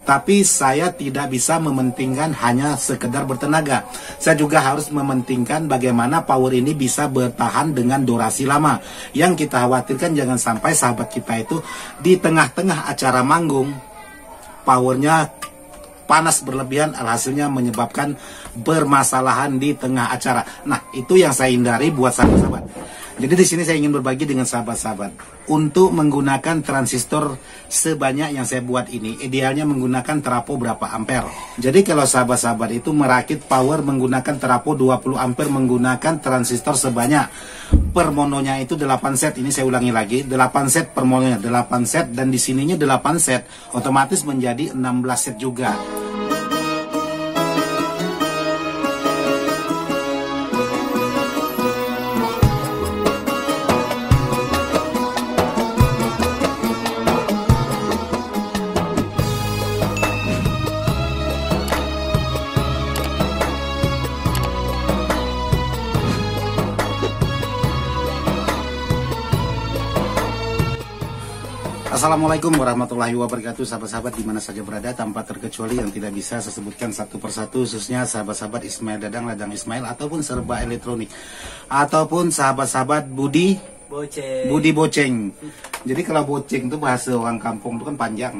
Tapi saya tidak bisa mementingkan hanya sekedar bertenaga. Saya juga harus mementingkan bagaimana power ini bisa bertahan dengan durasi lama. Yang kita khawatirkan jangan sampai sahabat kita itu di tengah-tengah acara manggung, powernya panas berlebihan, alhasilnya menyebabkan bermasalahan di tengah acara. Nah, itu yang saya hindari buat sahabat-sahabat. Jadi di sini saya ingin berbagi dengan sahabat-sahabat untuk menggunakan transistor sebanyak yang saya buat ini. Idealnya menggunakan trafo berapa ampere. Jadi kalau sahabat-sahabat itu merakit power menggunakan trafo 20 ampere menggunakan transistor sebanyak per mononya itu 8 set. Ini saya ulangi lagi, 8 set per mononya, 8 set, dan di sininya 8 set, otomatis menjadi 16 set juga. Assalamualaikum warahmatullahi wabarakatuh, sahabat-sahabat dimana saja berada, tanpa terkecuali yang tidak bisa saya sebutkan satu persatu, khususnya sahabat-sahabat Ismail Dadang, Ladang Ismail, ataupun serba elektronik, ataupun sahabat-sahabat Budi Boceng. Jadi kalau boceng itu bahasa orang kampung itu kan panjang.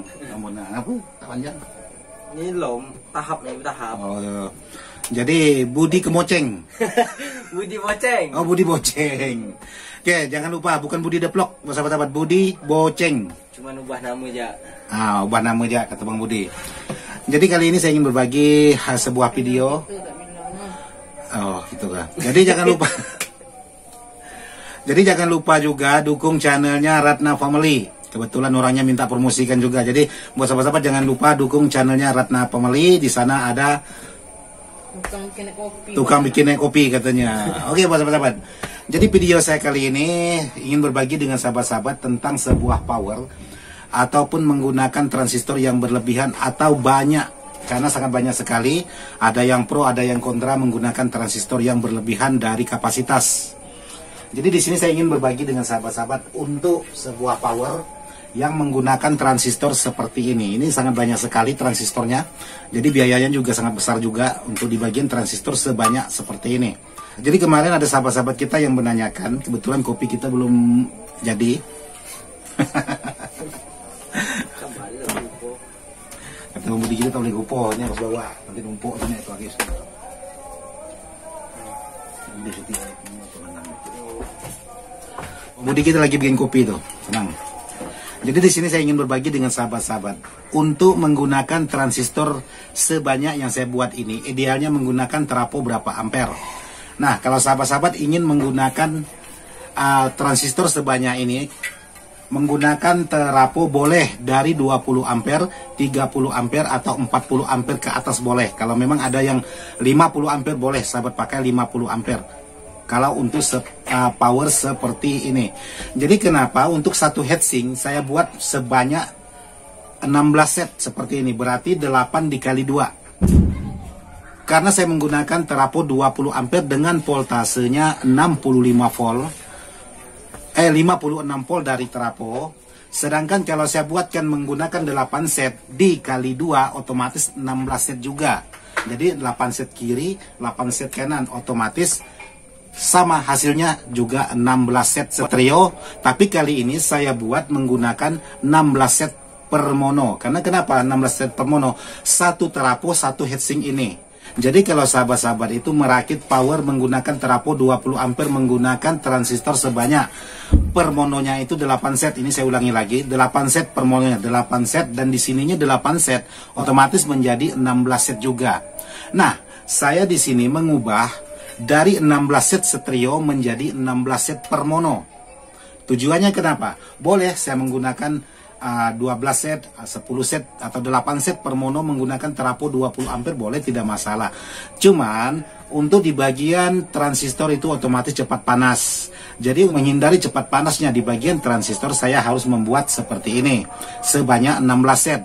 Apa? Panjang. Ini tahap. Oh, jadi Budi Kemoceng. Budi Boceng. Oh, Budi Boceng. Oke, jangan lupa bukan Budi Deplok, sahabat-sahabat, Budi Boceng. Cuma ubah nama aja. Ubah nama aja kata Bang Budi. Jadi kali ini saya ingin berbagi sebuah video. Oh, gitu kan. Jadi jangan lupa. Jadi jangan lupa juga dukung channelnya Ratna Family. Kebetulan orangnya minta promosikan juga. Jadi buat sahabat-sahabat jangan lupa dukung channelnya Ratna Family. Di sana ada tukang bikin kopi katanya. Oke, buat sahabat-sahabat. Jadi video saya kali ini ingin berbagi dengan sahabat-sahabat tentang sebuah power ataupun menggunakan transistor yang berlebihan atau banyak, karena sangat banyak sekali. Ada yang pro, ada yang kontra menggunakan transistor yang berlebihan dari kapasitas. Jadi di sini saya ingin berbagi dengan sahabat-sahabat untuk sebuah power yang menggunakan transistor seperti ini. Ini sangat banyak sekali transistornya. Jadi biayanya juga sangat besar juga untuk di bagian transistor sebanyak seperti ini. Jadi kemarin ada sahabat-sahabat kita yang menanyakan, kebetulan kopi kita belum jadi. Kata Budi kita tak boleh kupo, ini harus bawa, nanti numpuk sana itu lagi. Budi kita lagi bikin kopi tuh, tenang. Jadi di sini saya ingin berbagi dengan sahabat-sahabat untuk menggunakan transistor sebanyak yang saya buat ini. Idealnya menggunakan trafo berapa ampere. Nah, kalau sahabat-sahabat ingin menggunakan transistor sebanyak ini, menggunakan trafo boleh dari 20 ampere, 30 ampere, atau 40 ampere ke atas boleh. Kalau memang ada yang 50 ampere boleh, sahabat pakai 50 ampere. Kalau untuk power seperti ini. Jadi kenapa untuk satu heatsink saya buat sebanyak 16 set seperti ini. Berarti 8 dikali 2. Karena saya menggunakan trafo 20 ampere dengan voltasenya 65 volt. 56 volt dari trafo. Sedangkan kalau saya buatkan menggunakan 8 set dikali 2 otomatis 16 set juga. Jadi 8 set kiri, 8 set kanan, otomatis sama hasilnya juga 16 set stereo. Tapi kali ini saya buat menggunakan 16 set per mono. Karena kenapa 16 set per mono? Satu trafo, satu heatsink ini. Jadi kalau sahabat-sahabat itu merakit power menggunakan trafo 20 ampere menggunakan transistor sebanyak per mononya itu 8 set. Ini saya ulangi lagi, 8 set per mononya, 8 set, dan di sininya 8 set, otomatis menjadi 16 set juga. Nah, saya di sini mengubah dari 16 set stereo menjadi 16 set per mono. Tujuannya kenapa? Boleh saya menggunakan 12 set, 10 set, atau 8 set per mono menggunakan trafo 20 ampere boleh, tidak masalah. Cuman untuk di bagian transistor itu otomatis cepat panas. Jadi menghindari cepat panasnya di bagian transistor saya harus membuat seperti ini. Sebanyak 16 set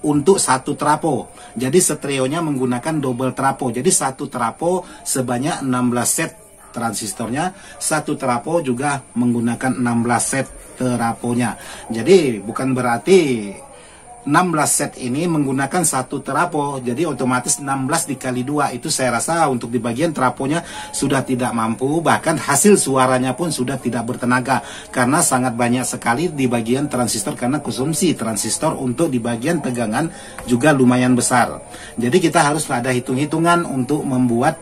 untuk satu trafo. Jadi stereonya menggunakan double trafo. Jadi satu trafo sebanyak 16 set transistornya, satu trafo juga menggunakan 16 set trafonya. Jadi bukan berarti 16 set ini menggunakan satu terapo, jadi otomatis 16 dikali 2 itu saya rasa untuk di bagian teraponya sudah tidak mampu, bahkan hasil suaranya pun sudah tidak bertenaga karena sangat banyak sekali di bagian transistor, karena konsumsi transistor untuk di bagian tegangan juga lumayan besar. Jadi kita harus ada hitung-hitungan untuk membuat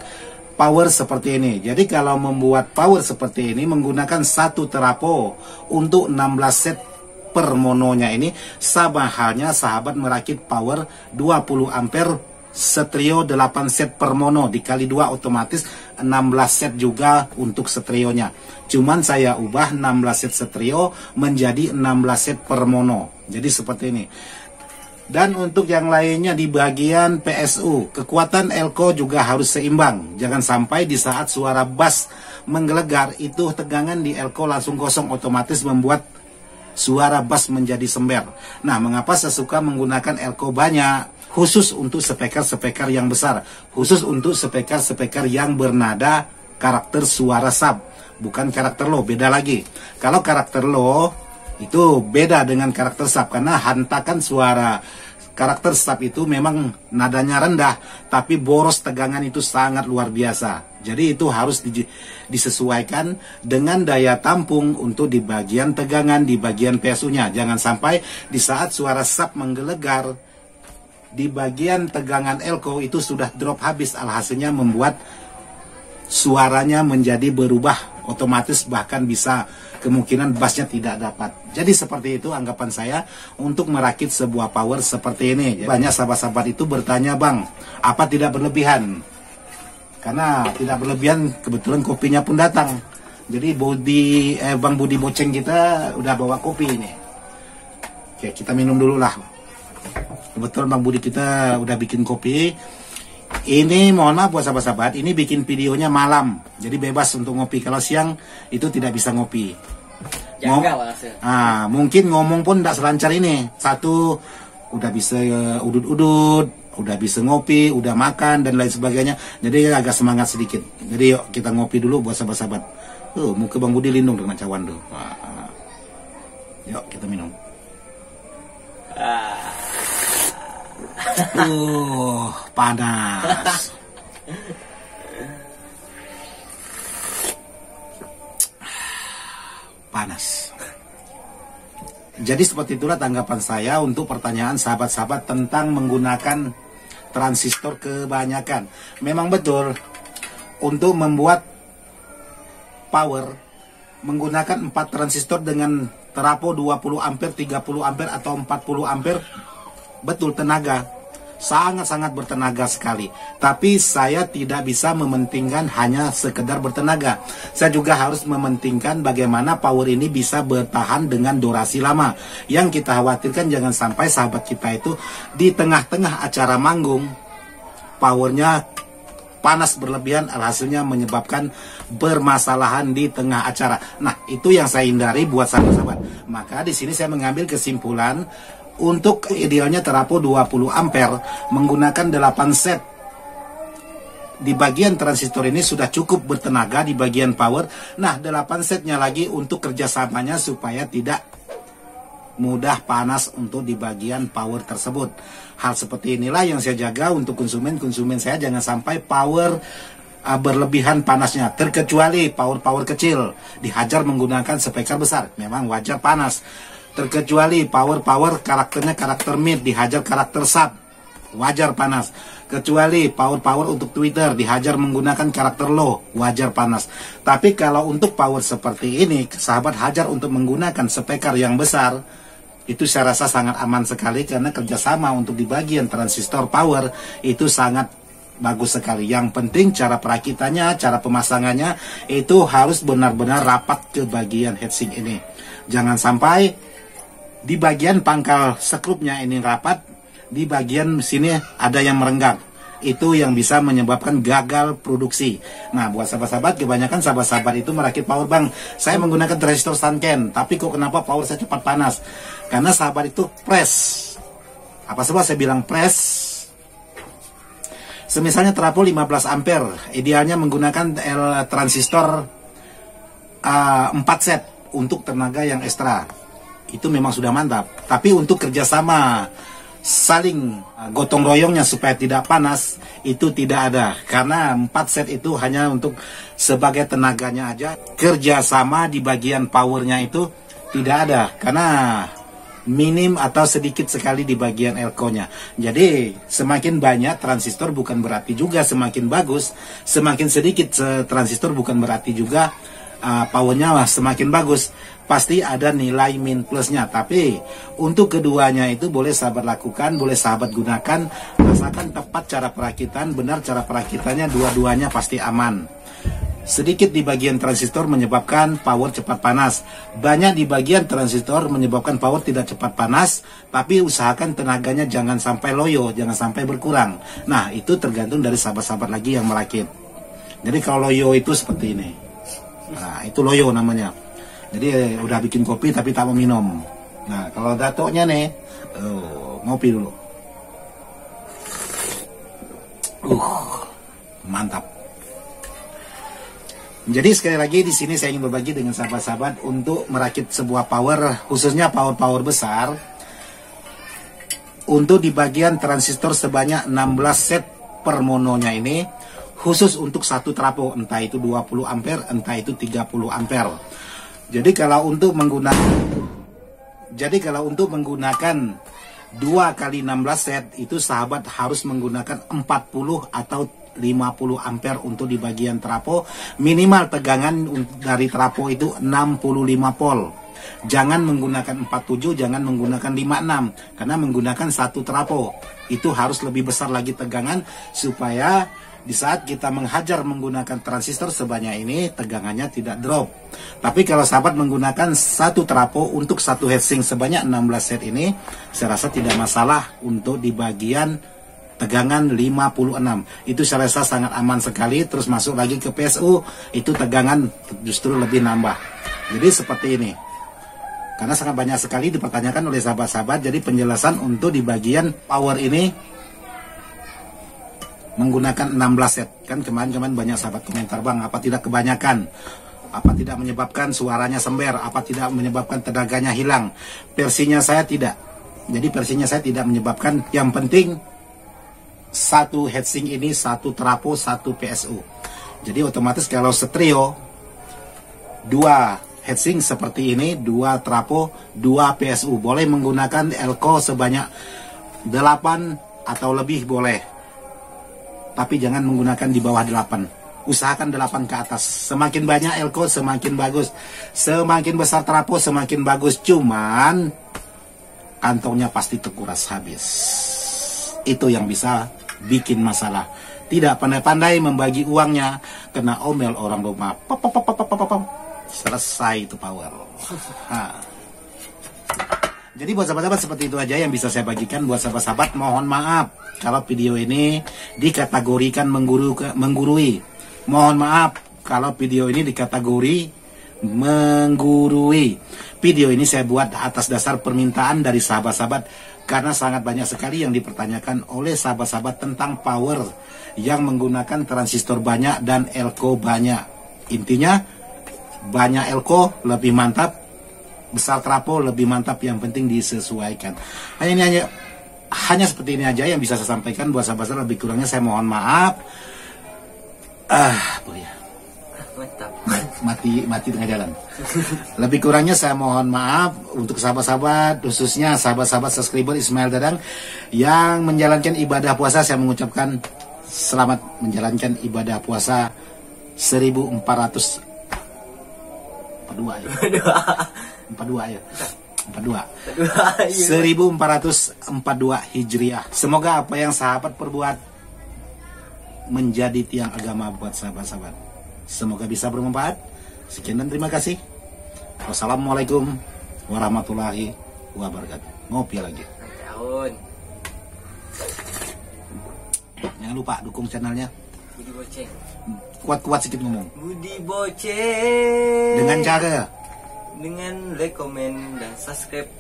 power seperti ini. Jadi kalau membuat power seperti ini menggunakan satu terapo untuk 16 set per mononya ini, sama halnya sahabat merakit power 20 ampere stereo 8 set per mono dikali 2 otomatis 16 set juga untuk stereonya. Cuman saya ubah 16 set stereo menjadi 16 set per mono. Jadi seperti ini. Dan untuk yang lainnya di bagian PSU, kekuatan elko juga harus seimbang. Jangan sampai di saat suara bass menggelegar itu tegangan di elko langsung kosong, otomatis membuat suara bass menjadi sember. Nah, mengapa saya suka menggunakan elko banyak? Khusus untuk speaker-speaker yang besar, khusus untuk speaker-speaker yang bernada karakter suara sub, bukan karakter low, beda lagi. Kalau karakter low itu beda dengan karakter sub, karena hantakan suara karakter sub itu memang nadanya rendah, tapi boros tegangan itu sangat luar biasa. Jadi itu harus disesuaikan dengan daya tampung untuk di bagian tegangan, di bagian PSU-nya. Jangan sampai di saat suara sub menggelegar, di bagian tegangan elko itu sudah drop habis, alhasilnya membuat suaranya menjadi berubah otomatis, bahkan bisa kemungkinan bassnya tidak dapat. Jadi seperti itu anggapan saya untuk merakit sebuah power seperti ini. Banyak sahabat-sahabat itu bertanya, Bang, apa tidak berlebihan? Karena tidak berlebihan, kebetulan kopinya pun datang. Jadi Bang Budi Boceng kita udah bawa kopi ini. Oke, kita minum dulu lah. Kebetulan Bang Budi kita udah bikin kopi. Ini mohon maaf buat sahabat-sahabat, ini bikin videonya malam. Jadi bebas untuk ngopi. Kalau siang itu tidak bisa ngopi. Mungkin ngomong pun tidak selancar ini. Satu, udah bisa udut-udut, udah bisa ngopi, udah makan, dan lain sebagainya. Jadi agak semangat sedikit. Jadi yuk kita ngopi dulu buat sahabat-sahabat. Muka Bang Budi lindung dengan cawan tuh. Yuk kita minum. Panas. Panas. Jadi seperti itulah tanggapan saya untuk pertanyaan sahabat-sahabat tentang menggunakan transistor kebanyakan. Memang betul, untuk membuat power menggunakan 4 transistor dengan terapo 20 ampere, 30 ampere atau 40 ampere, betul tenaga, sangat-sangat bertenaga sekali. Tapi saya tidak bisa mementingkan hanya sekedar bertenaga. Saya juga harus mementingkan bagaimana power ini bisa bertahan dengan durasi lama. Yang kita khawatirkan jangan sampai sahabat kita itu di tengah-tengah acara manggung, powernya panas berlebihan, alhasilnya menyebabkan bermasalahan di tengah acara. Nah, itu yang saya hindari buat sahabat-sahabat. Maka di sini saya mengambil kesimpulan, untuk idealnya terapo 20 ampere menggunakan 8 set. Di bagian transistor ini sudah cukup bertenaga di bagian power. Nah, 8 setnya lagi untuk kerjasamanya supaya tidak mudah panas untuk di bagian power tersebut. Hal seperti inilah yang saya jaga untuk konsumen saya, jangan sampai power berlebihan panasnya. Terkecuali power kecil dihajar menggunakan speaker besar, memang wajar panas. Terkecuali power karakternya karakter mid, dihajar karakter sub, wajar panas. Kecuali power untuk Twitter dihajar menggunakan karakter low, wajar panas. Tapi kalau untuk power seperti ini, sahabat hajar untuk menggunakan speaker yang besar, itu saya rasa sangat aman sekali, karena kerjasama untuk di bagian transistor power itu sangat bagus sekali. Yang penting cara perakitannya, cara pemasangannya itu harus benar-benar rapat ke bagian heatsink ini. Jangan sampai di bagian pangkal sekrupnya ini rapat, di bagian sini ada yang merenggang. Itu yang bisa menyebabkan gagal produksi. Nah, buat sahabat-sahabat, kebanyakan sahabat-sahabat itu merakit power bank. Saya menggunakan transistor Sanken, tapi kok kenapa power saya cepat panas? Karena sahabat itu press. Apa sebab saya bilang press? Semisalnya terapo 15 ampere, idealnya menggunakan transistor 4 set untuk tenaga yang ekstra. Itu memang sudah mantap. Tapi untuk kerjasama saling gotong royongnya supaya tidak panas, itu tidak ada. Karena 4 set itu hanya untuk sebagai tenaganya aja. Kerjasama di bagian powernya itu tidak ada, karena minim atau sedikit sekali di bagian elko-nya. Jadi semakin banyak transistor bukan berarti juga semakin bagus, semakin sedikit transistor bukan berarti juga powernya semakin bagus. Pasti ada nilai min plusnya. Tapi untuk keduanya itu boleh sahabat lakukan, boleh sahabat gunakan, asalkan tepat cara perakitan, benar cara perakitannya, dua-duanya pasti aman. Sedikit di bagian transistor menyebabkan power cepat panas, banyak di bagian transistor menyebabkan power tidak cepat panas, tapi usahakan tenaganya jangan sampai loyo, jangan sampai berkurang. Nah, itu tergantung dari sahabat-sahabat lagi yang merakit. Jadi kalau loyo itu seperti ini. Nah, itu loyo namanya. Jadi udah bikin kopi tapi tak mau minum. Nah, kalau datoknya nih, ngopi dulu. Mantap. Jadi sekali lagi di sini saya ingin berbagi dengan sahabat-sahabat untuk merakit sebuah power, khususnya power besar, untuk di bagian transistor sebanyak 16 set per mononya ini, khusus untuk satu trapo, entah itu 20 ampere, entah itu 30 ampere. Jadi kalau untuk menggunakan 2 kali 16 set itu sahabat harus menggunakan 40 atau 50 ampere untuk di bagian trapo. Minimal tegangan dari trapo itu 65 volt. Jangan menggunakan 47, jangan menggunakan 56, karena menggunakan satu trapo itu harus lebih besar lagi tegangan, supaya di saat kita menghajar menggunakan transistor sebanyak ini tegangannya tidak drop. Tapi kalau sahabat menggunakan satu trapo untuk satu heatsink sebanyak 16 set ini, saya rasa tidak masalah untuk di bagian tegangan 56. Itu saya rasa sangat aman sekali. Terus masuk lagi ke PSU, itu tegangan justru lebih nambah. Jadi seperti ini. Karena sangat banyak sekali dipertanyakan oleh sahabat-sahabat. Jadi penjelasan untuk di bagian power ini menggunakan 16 set. Kan kemarin-kemarin banyak sahabat komentar, bang, apa tidak kebanyakan? Apa tidak menyebabkan suaranya sember? Apa tidak menyebabkan tenaganya hilang? Versinya saya tidak. Jadi versinya saya tidak menyebabkan. Yang penting satu heatsink ini, satu trapo, satu PSU. Jadi otomatis kalau stereo, 2 heatsink seperti ini, 2 trapo, 2 PSU. Boleh menggunakan elko sebanyak 8 atau lebih boleh. Tapi jangan menggunakan di bawah 8. Usahakan 8 ke atas. Semakin banyak elko semakin bagus. Semakin besar trapo semakin bagus. Cuman kantongnya pasti terkuras habis. Itu yang bisa bikin masalah. Tidak pandai-pandai membagi uangnya, kena omel orang rumah. Selesai itu power. Jadi buat sahabat-sahabat seperti itu aja yang bisa saya bagikan. Buat sahabat-sahabat mohon maaf kalau video ini dikategorikan menggurui. Mohon maaf kalau video ini dikategori menggurui. Video ini saya buat atas dasar permintaan dari sahabat-sahabat, karena sangat banyak sekali yang dipertanyakan oleh sahabat-sahabat tentang power yang menggunakan transistor banyak dan elko banyak. Intinya banyak elko lebih mantap, besar trapo lebih mantap, yang penting disesuaikan. Hanya seperti ini aja yang bisa saya sampaikan. Buat sahabat-sahabat lebih kurangnya saya mohon maaf. Mati tengah jalan. Lebih kurangnya saya mohon maaf untuk sahabat-sahabat, khususnya sahabat-sahabat subscriber Ismail Dadang yang menjalankan ibadah puasa. Saya mengucapkan selamat menjalankan ibadah puasa 1442 ya. 42 ya. 1442 Hijriah. Semoga apa yang sahabat perbuat menjadi tiang agama buat sahabat-sahabat. Semoga bisa bermanfaat. Sekian dan terima kasih. Wassalamualaikum warahmatullahi wabarakatuh. Ngopi lagi. Jangan lupa dukung channelnya. Budi Boceng. Kuat-kuat sedikit ngomong. Budi Boceng. Dengan cara dengan like, komen, dan subscribe.